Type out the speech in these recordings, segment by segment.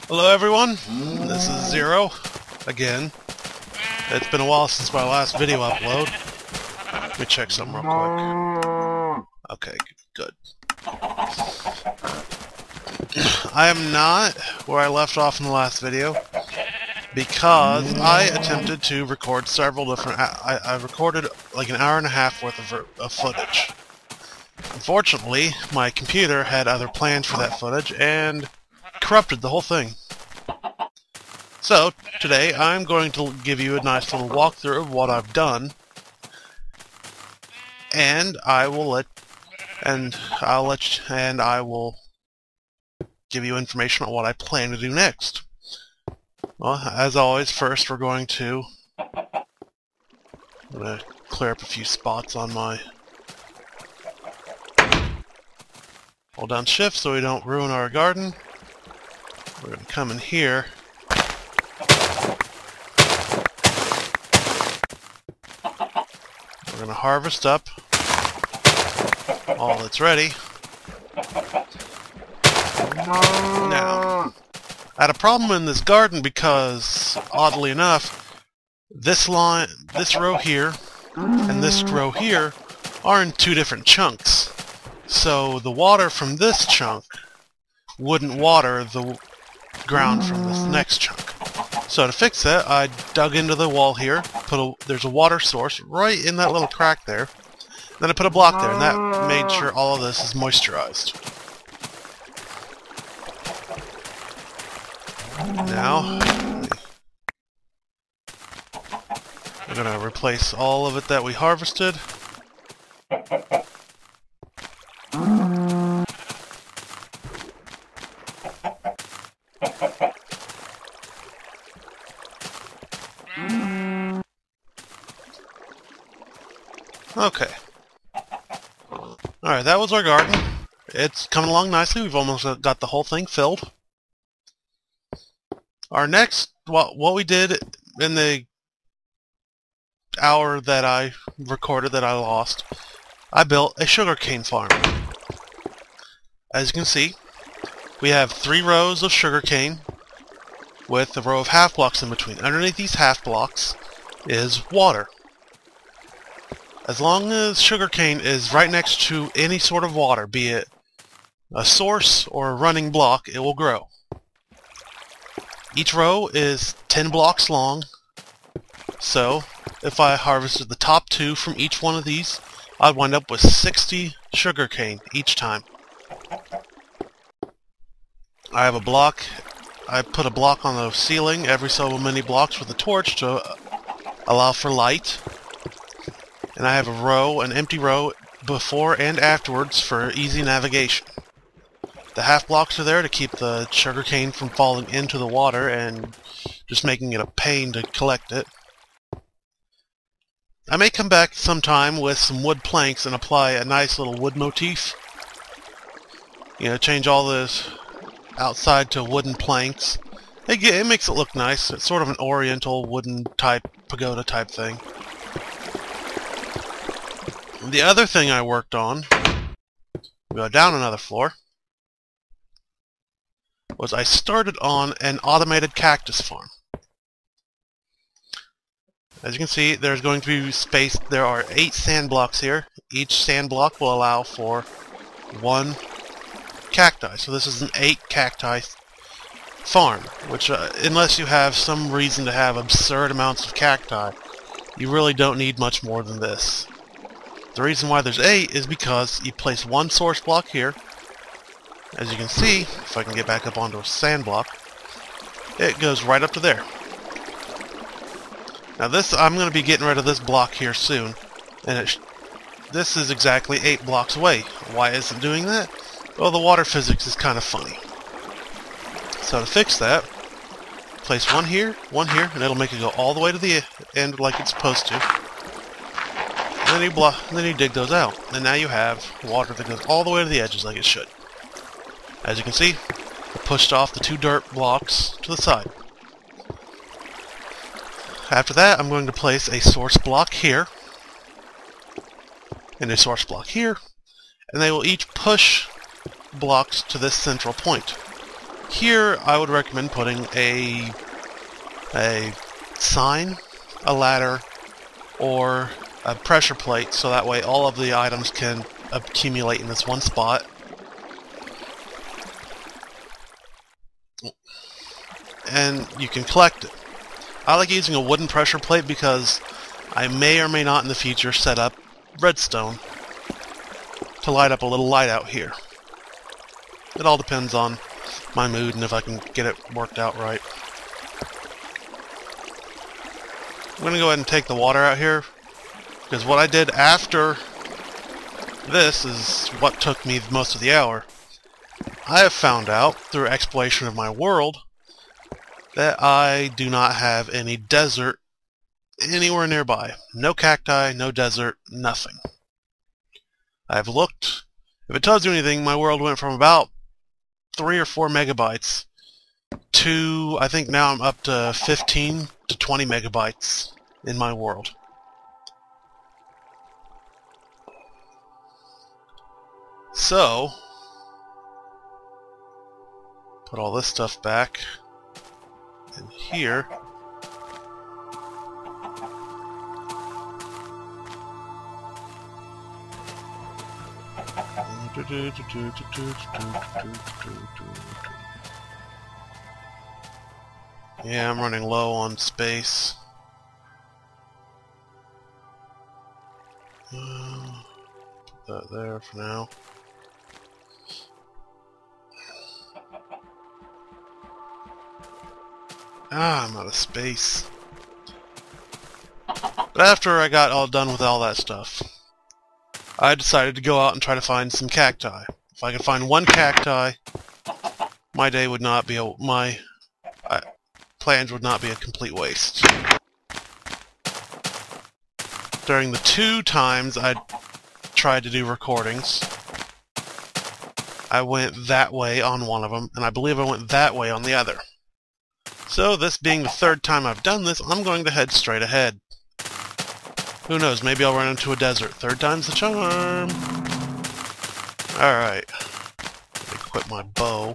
Hello everyone, this is Zero, again. It's been a while since my last video upload. Let me check something real quick. Okay, good. I am not where I left off in the last video because I attempted to record several different... I recorded like an hour and a half worth of footage. Unfortunately, my computer had other plans for that footage and corrupted the whole thing. So, today I'm going to give you a nice little walkthrough of what I've done, and I will give you information on what I plan to do next. Well, as always, first I'm going to clear up a few spots on my... Hold down shift so we don't ruin our garden. We're going to come in here. We're going to harvest up all that's ready. Now, I had a problem in this garden because, oddly enough, this row here and this row here are in two different chunks. So the water from this chunk wouldn't water the ground from this next chunk. So to fix that, I dug into the wall here, there's a water source right in that little crack there. Then I put a block there, and that made sure all of this is moisturized. Now, we're going to replace all of it that we harvested. Okay. Alright, that was our garden. It's coming along nicely. We've almost got the whole thing filled. Our next, what we did in the hour that I recorded that I lost, I built a sugarcane farm. As you can see, we have 3 rows of sugarcane with a row of half blocks in between. Underneath these half blocks is water. As long as sugarcane is right next to any sort of water, be it a source or a running block, it will grow. Each row is 10 blocks long, so if I harvested the top 2 from each one of these, I'd wind up with 60 sugarcane each time. I have a block. I put a block on the ceiling every so many blocks with a torch to allow for light. And I have a row, an empty row, before and afterwards for easy navigation. The half blocks are there to keep the sugarcane from falling into the water and just making it a pain to collect it. I may come back sometime with some wood planks and apply a nice little wood motif. You know, change all this outside to wooden planks. It makes it look nice. It's sort of an oriental wooden type, pagoda type thing. The other thing I worked on, we go down another floor, was I started on an automated cactus farm. As you can see, there's going to be space. There are 8 sand blocks here. Each sand block will allow for 1 cacti. So this is an 8 cacti farm, which unless you have some reason to have absurd amounts of cacti, you really don't need much more than this. The reason why there's 8 is because you place 1 source block here. As you can see, if I can get back up onto a sand block, it goes right up to there. Now this, I'm going to be getting rid of this block here soon, and this is exactly 8 blocks away. Why isn't it doing that? Well, the water physics is kind of funny. So to fix that, place 1 here, and it'll make it go all the way to the end like it's supposed to. And then you dig those out, and now you have water that goes all the way to the edges like it should. As you can see, I pushed off the 2 dirt blocks to the side. After that, I'm going to place a source block here, and a source block here, and they will each push blocks to this central point. Here, I would recommend putting a sign, a ladder, or a pressure plate, so that way all of the items can accumulate in this one spot. And you can collect it. I like using a wooden pressure plate because I may or may not in the future set up redstone to light up a little light out here. It all depends on my mood and if I can get it worked out right. I'm going to go ahead and take the water out here, because what I did after this is what took me most of the hour. I have found out, through exploration of my world, that I do not have any desert anywhere nearby. No cacti, no desert, nothing. I've looked. If it tells you anything, my world went from about 3 or 4 megabytes to, I think now I'm up to 15 to 20 megabytes in my world. So, put all this stuff back in here. Yeah, I'm running low on space. Put that there for now. I'm out of space. But after I got all done with all that stuff, I decided to go out and try to find some cacti. If I could find one cacti, my day would not be my plans would not be a complete waste. During the 2 times I tried to do recordings, I went that way on one of them, and I believe I went that way on the other. So this being the 3rd time I've done this, I'm going to head straight ahead. Who knows, maybe I'll run into a desert. 3rd time's the charm! Alright. Let me equip my bow.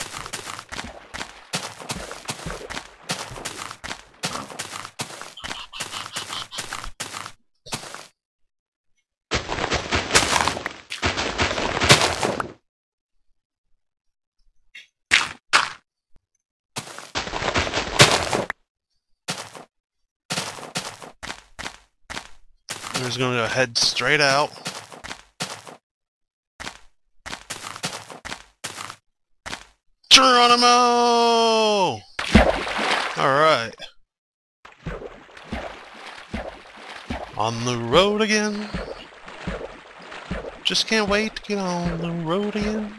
I'm just going to head straight out. Geronimo! Alright. On the road again. Just can't wait to get on the road again.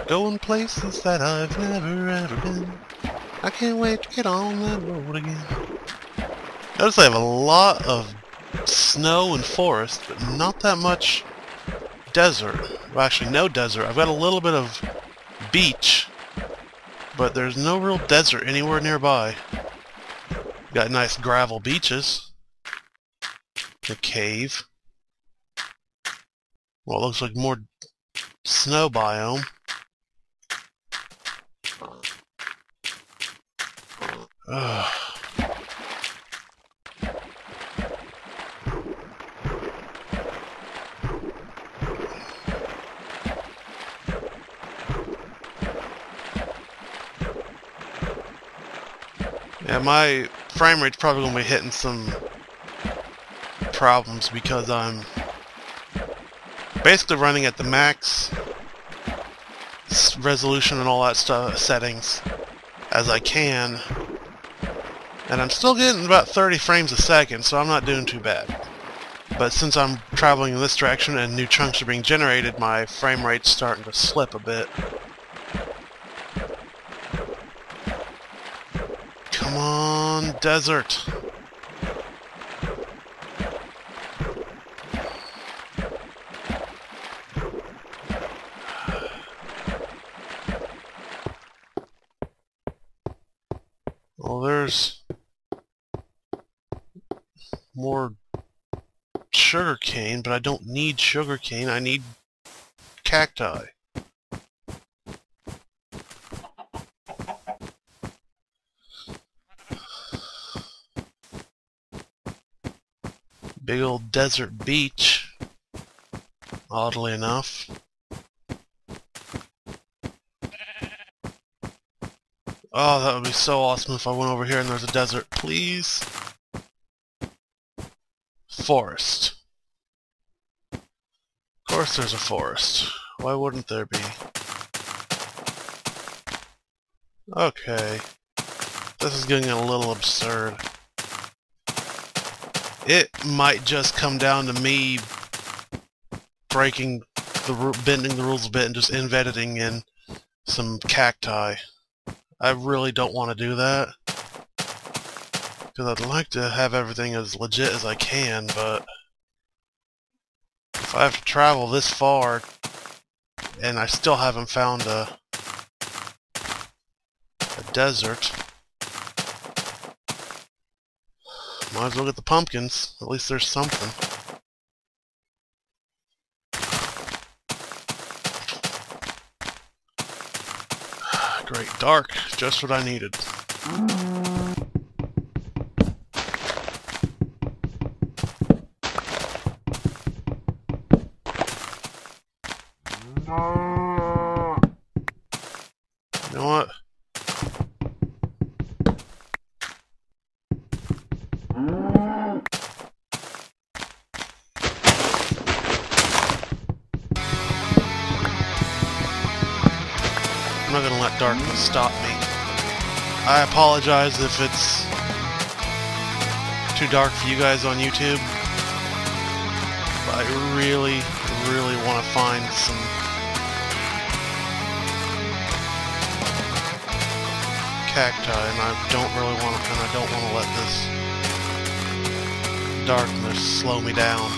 Going places that I've never ever been. I can't wait to get on that road again. Notice I have a lot of snow and forest, but not that much desert. Well, actually, no desert. I've got a little bit of beach, but there's no real desert anywhere nearby. Got nice gravel beaches. A cave. Well, it looks like more snow biome. Ugh. Yeah, my frame rate's probably going to be hitting some problems because I'm basically running at the max resolution and all that stuff settings as I can, and I'm still getting about 30 frames a second, so I'm not doing too bad. But since I'm traveling in this direction and new chunks are being generated, my frame rate's starting to slip a bit. Come on, desert. Well, there's more sugar cane, but I don't need sugar cane. I need cacti. Big old desert beach, oddly enough. Oh, that would be so awesome if I went over here and there's a desert. Please. Forest. Of course there's a forest. Why wouldn't there be? Okay. This is getting a little absurd. It might just come down to me bending the rules a bit and just inventing in some cacti. I really don't want to do that, because I'd like to have everything as legit as I can, but if I have to travel this far and I still haven't found a desert, might as well get the pumpkins. At least there's something. Great, dark. Just what I needed. You know what? I'm not gonna let darkness stop me. I apologize if it's too dark for you guys on YouTube, but I really, really want to find some cacti, and I don't want to let this darkness slow me down.